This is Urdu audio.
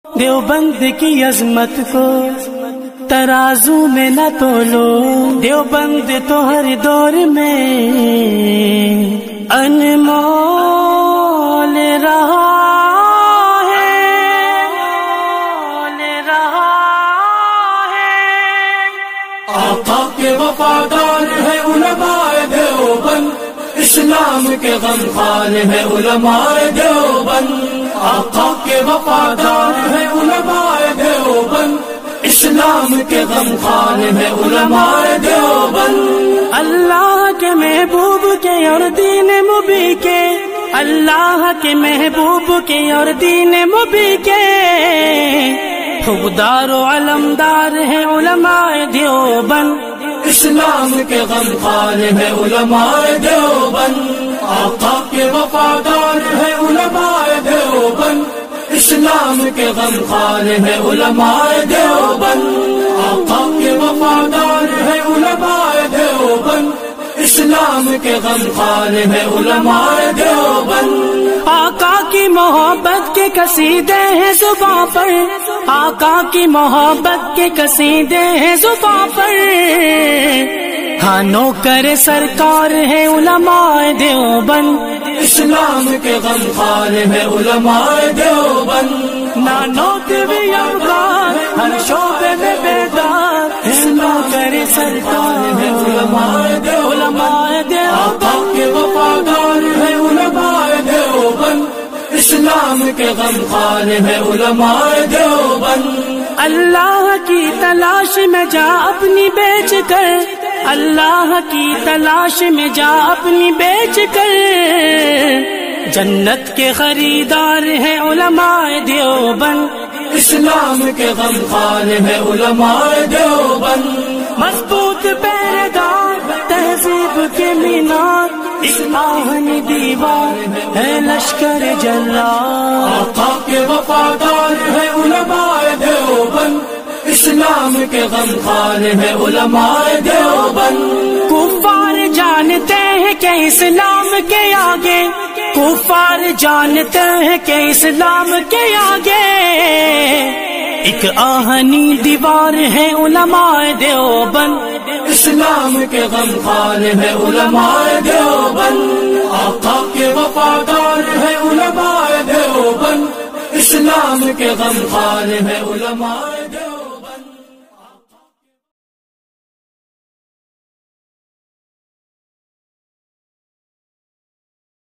دیوبند کی عظمت کو ترازو میں نہ تولو، دیوبند تو ہر دور میں انمول رہا ہے۔ آقا کے وفادار ہے علماء دیوبند، اسلام کے غمخوار ہے علماء دیوبند۔ آقا کے وفادار ہے علماء دیوبند، اسلام کے غمخوار ہے علماء دیوبند۔ اللہ کے محبوب کے اور دین مبی کے، اللہ کے محبوب کے اور دین مبی کے حقدار و علمدار ہے علماء دیوبند، اسلام کے غمخوار ہے علماء دیوبند۔ آقا کے وفادار ہے علماء دیوبند، اسلام کے غمخوار ہے علماء دیوبند۔ آقا کے وفادار ہے علماء دیوبند، اسلام کے غمخوار ہے علماء دیوبند۔ آقا کی محبت کے قصیدے ہیں زباں پر، آقا کی محبت کے قصیدے ہیں زباں پر، ہاں نوکر سرکار ہے علماء دیوبند، اسلام کے غمخوار ہے علماء دیوبند۔ نانوت بھی افغان ہر شعبے میں بیدار، نوکر سرکار ہے علماء دیوبند۔ آقا کے وفادار ہے علماء دیوبند، اسلام کے غمخوار ہے علماء دیوبند۔ اللہ کی تلاش میں جا اپنی بیچ کر، اللہ کی تلاش میں جا اپنی بیچ کر، جنت کے خریدار ہیں علماء دیوبند، اسلام کے غمخوار ہے علماء دیوبند۔ مضبوط پہرےدار تہذیب کے مینار، ایک آہنی دیوار ہے لشکر جرار۔ آقا کے وفادار ہے علماء دیوبند، اسلام کے غمخوار ہے علماء دیوبند۔ کفار جانتے ہیں کہ اسلام کے آگے، کفار جانتے ہیں کہ اسلام کے آگے ایک آہنی دیوار ہے علماء دیوبند، اسلام کے غمخوار ہے علماء دیوبند۔ آقا کے وفادار ہے علماء دیوبند، اسلام کے غمخوار ہے علماء